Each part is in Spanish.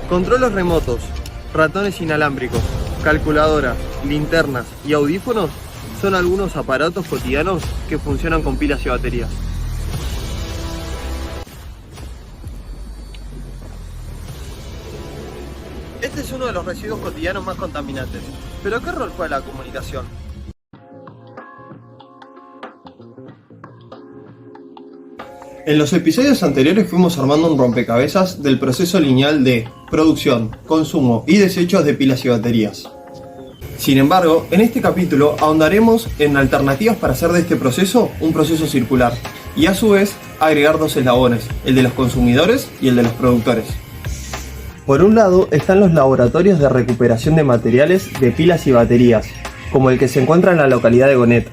Controles remotos, ratones inalámbricos, calculadoras, linternas y audífonos son algunos aparatos cotidianos que funcionan con pilas y baterías. Este es uno de los residuos cotidianos más contaminantes. ¿Pero qué rol juega la comunicación? En los episodios anteriores fuimos armando un rompecabezas del proceso lineal de producción, consumo y desechos de pilas y baterías. Sin embargo, en este capítulo ahondaremos en alternativas para hacer de este proceso un proceso circular y a su vez agregar dos eslabones, el de los consumidores y el de los productores. Por un lado están los laboratorios de recuperación de materiales de pilas y baterías, como el que se encuentra en la localidad de Gonet.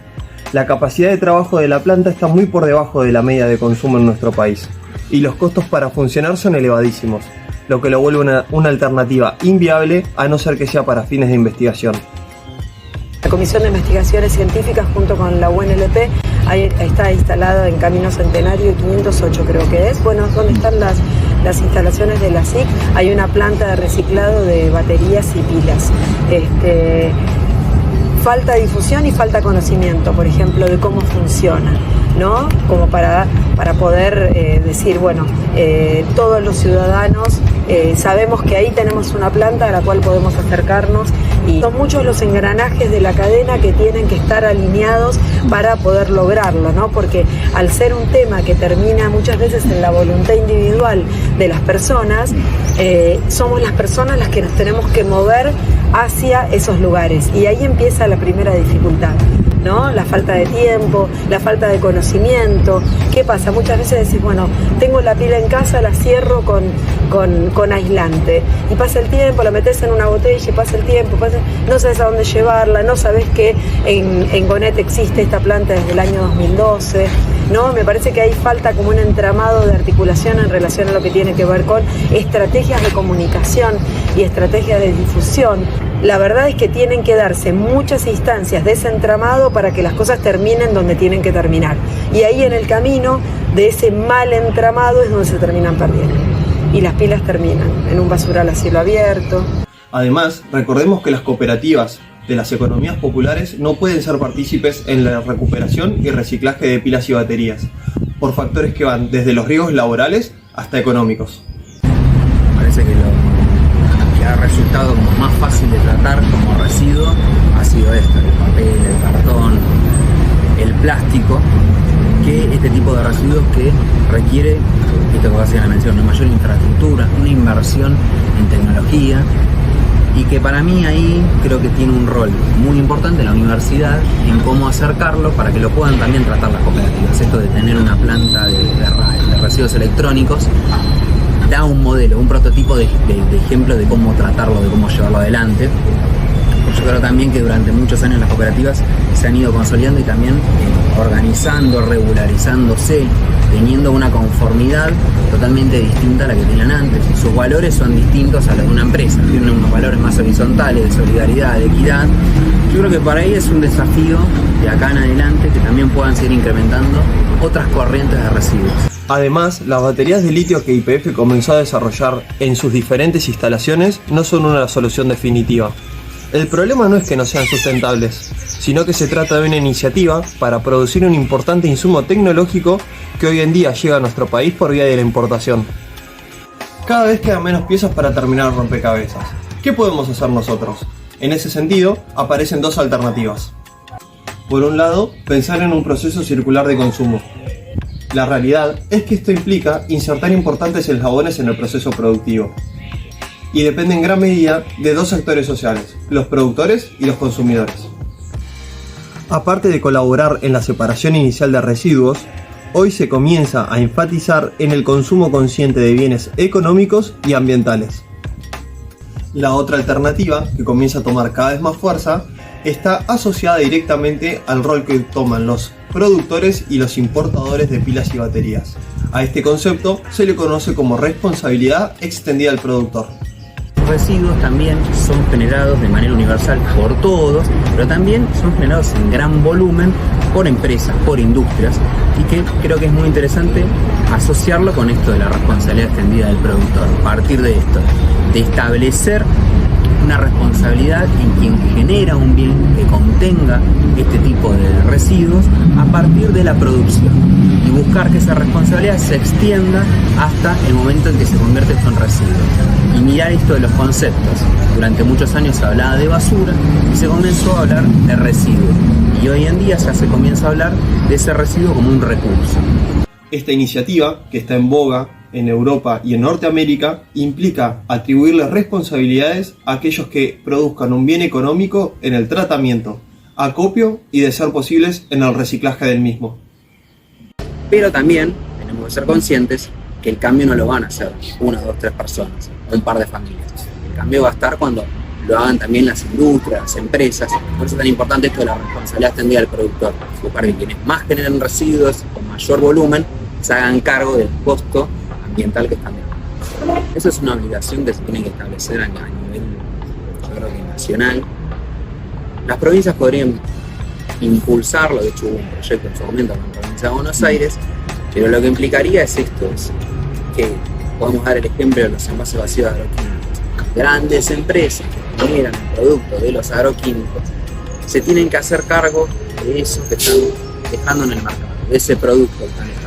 La capacidad de trabajo de la planta está muy por debajo de la media de consumo en nuestro país, y los costos para funcionar son elevadísimos, lo que lo vuelve una alternativa inviable a no ser que sea para fines de investigación. La Comisión de Investigaciones Científicas junto con la UNLP está instalada en Camino Centenario 508 creo que es, bueno, donde están las instalaciones de la SIC, hay una planta de reciclado de baterías y pilas. Falta difusión y falta conocimiento, por ejemplo, de cómo funciona, ¿no? Como para poder decir, bueno, todos los ciudadanos sabemos que ahí tenemos una planta a la cual podemos acercarnos y son muchos los engranajes de la cadena que tienen que estar alineados para poder lograrlo, ¿no? Porque al ser un tema que termina muchas veces en la voluntad individual de las personas, somos las personas las que nos tenemos que mover hacia esos lugares y ahí empieza la primera dificultad, ¿no? La falta de tiempo, la falta de conocimiento. ¿Qué pasa? Muchas veces decís, bueno, tengo la pila en casa, la cierro con aislante y pasa el tiempo, la metes en una botella y pasa el tiempo, no sabes a dónde llevarla, no sabes que en Gonet existe esta planta desde el año 2012, ¿no? Me parece que ahí falta como un entramado de articulación en relación a lo que tiene que ver con estrategias de comunicación y estrategias de difusión. La verdad es que tienen que darse muchas instancias de ese entramado para que las cosas terminen donde tienen que terminar. Y ahí en el camino de ese mal entramado es donde se terminan perdiendo. Y las pilas terminan en un basural a cielo abierto. Además, recordemos que las cooperativas de las economías populares no pueden ser partícipes en la recuperación y reciclaje de pilas y baterías, por factores que van desde los riesgos laborales hasta económicos. Parece que lo que ha resultado como más fácil de tratar como residuo ha sido esto, el papel, el cartón, el plástico, que este tipo de residuos que requiere, esto que hacía la mención, una mayor infraestructura, una inversión en tecnología, y que para mí ahí creo que tiene un rol muy importante la universidad en cómo acercarlo para que lo puedan también tratar las cooperativas. Esto de tener una planta de residuos electrónicos da un modelo, un prototipo de ejemplo de cómo tratarlo, de cómo llevarlo adelante. Yo creo también que durante muchos años las cooperativas se han ido consolidando y también organizando, regularizándose, teniendo una conformidad totalmente distinta a la que tenían antes. Sus valores son distintos a los de una empresa, tienen unos valores más horizontales, de solidaridad, de equidad. Yo creo que para ellos es un desafío de acá en adelante que también puedan seguir incrementando otras corrientes de residuos. Además, las baterías de litio que YPF comenzó a desarrollar en sus diferentes instalaciones no son una solución definitiva. El problema no es que no sean sustentables, sino que se trata de una iniciativa para producir un importante insumo tecnológico que hoy en día llega a nuestro país por vía de la importación. Cada vez quedan menos piezas para terminar el rompecabezas. ¿Qué podemos hacer nosotros? En ese sentido, aparecen dos alternativas. Por un lado, pensar en un proceso circular de consumo. La realidad es que esto implica insertar importantes eslabones en el proceso productivo. Y depende en gran medida de dos actores sociales, los productores y los consumidores. Aparte de colaborar en la separación inicial de residuos, hoy se comienza a enfatizar en el consumo consciente de bienes económicos y ambientales. La otra alternativa, que comienza a tomar cada vez más fuerza, está asociada directamente al rol que toman los productores y los importadores de pilas y baterías. A este concepto se le conoce como responsabilidad extendida al productor. Residuos también son generados de manera universal por todos, pero también son generados en gran volumen por empresas, por industrias, y que creo que es muy interesante asociarlo con esto de la responsabilidad extendida del productor. A partir de esto, de establecer una responsabilidad en quien genera un bien que contenga este tipo de residuos a partir de la producción y buscar que esa responsabilidad se extienda hasta el momento en que se convierte esto en residuos. Y mirar esto de los conceptos. Durante muchos años se hablaba de basura y se comenzó a hablar de residuos. Y hoy en día ya se comienza a hablar de ese residuo como un recurso. Esta iniciativa, que está en boga en Europa y en Norteamérica, implica atribuirle responsabilidades a aquellos que produzcan un bien económico en el tratamiento, acopio y, de ser posibles, en el reciclaje del mismo. Pero también tenemos que ser conscientes que el cambio no lo van a hacer 1, 2, 3 personas o un par de familias. El cambio va a estar cuando lo hagan también las industrias, las empresas. Por eso es tan importante esto de la responsabilidad extendida del productor. Buscar que quienes más generen residuos con mayor volumen se hagan cargo del costo ambiental que están dejando. Eso es una obligación que se tiene que establecer a nivel, yo creo que nacional. Las provincias podrían impulsarlo, de hecho hubo un proyecto en su momento con la provincia de Buenos Aires, pero lo que implicaría es esto, es que podemos dar el ejemplo de los envases vacíos agroquímicos. Grandes empresas que generan el producto de los agroquímicos se tienen que hacer cargo de eso que están dejando en el mercado, de ese producto que están dejando.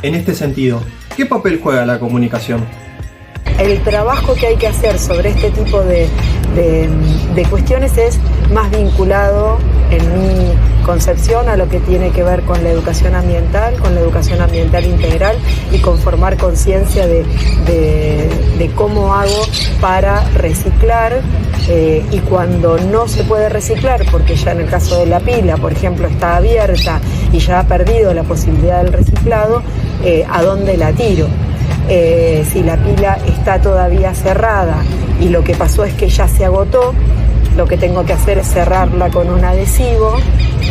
En este sentido, ¿qué papel juega la comunicación? El trabajo que hay que hacer sobre este tipo de cuestiones es más vinculado, en mi concepción, a lo que tiene que ver con la educación ambiental integral y con formar conciencia de cómo hago para reciclar y cuando no se puede reciclar, porque ya en el caso de la pila, por ejemplo, está abierta y ya ha perdido la posibilidad del reciclado, ¿a dónde la tiro? Si la pila está todavía cerrada y lo que pasó es que ya se agotó, lo que tengo que hacer es cerrarla con un adhesivo,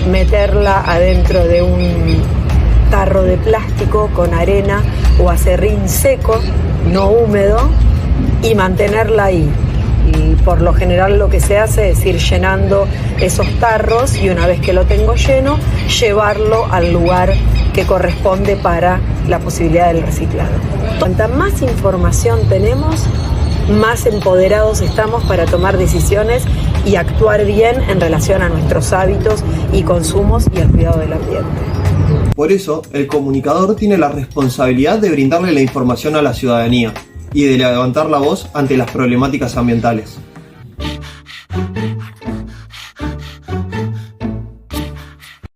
meterla adentro de un tarro de plástico con arena o acerrín seco, no húmedo, y mantenerla ahí. Y por lo general lo que se hace es ir llenando esos tarros y una vez que lo tengo lleno, llevarlo al lugar que corresponde para la posibilidad del reciclado. Cuanta más información tenemos, más empoderados estamos para tomar decisiones y actuar bien en relación a nuestros hábitos y consumos y al cuidado del ambiente. Por eso, el comunicador tiene la responsabilidad de brindarle la información a la ciudadanía y de levantar la voz ante las problemáticas ambientales.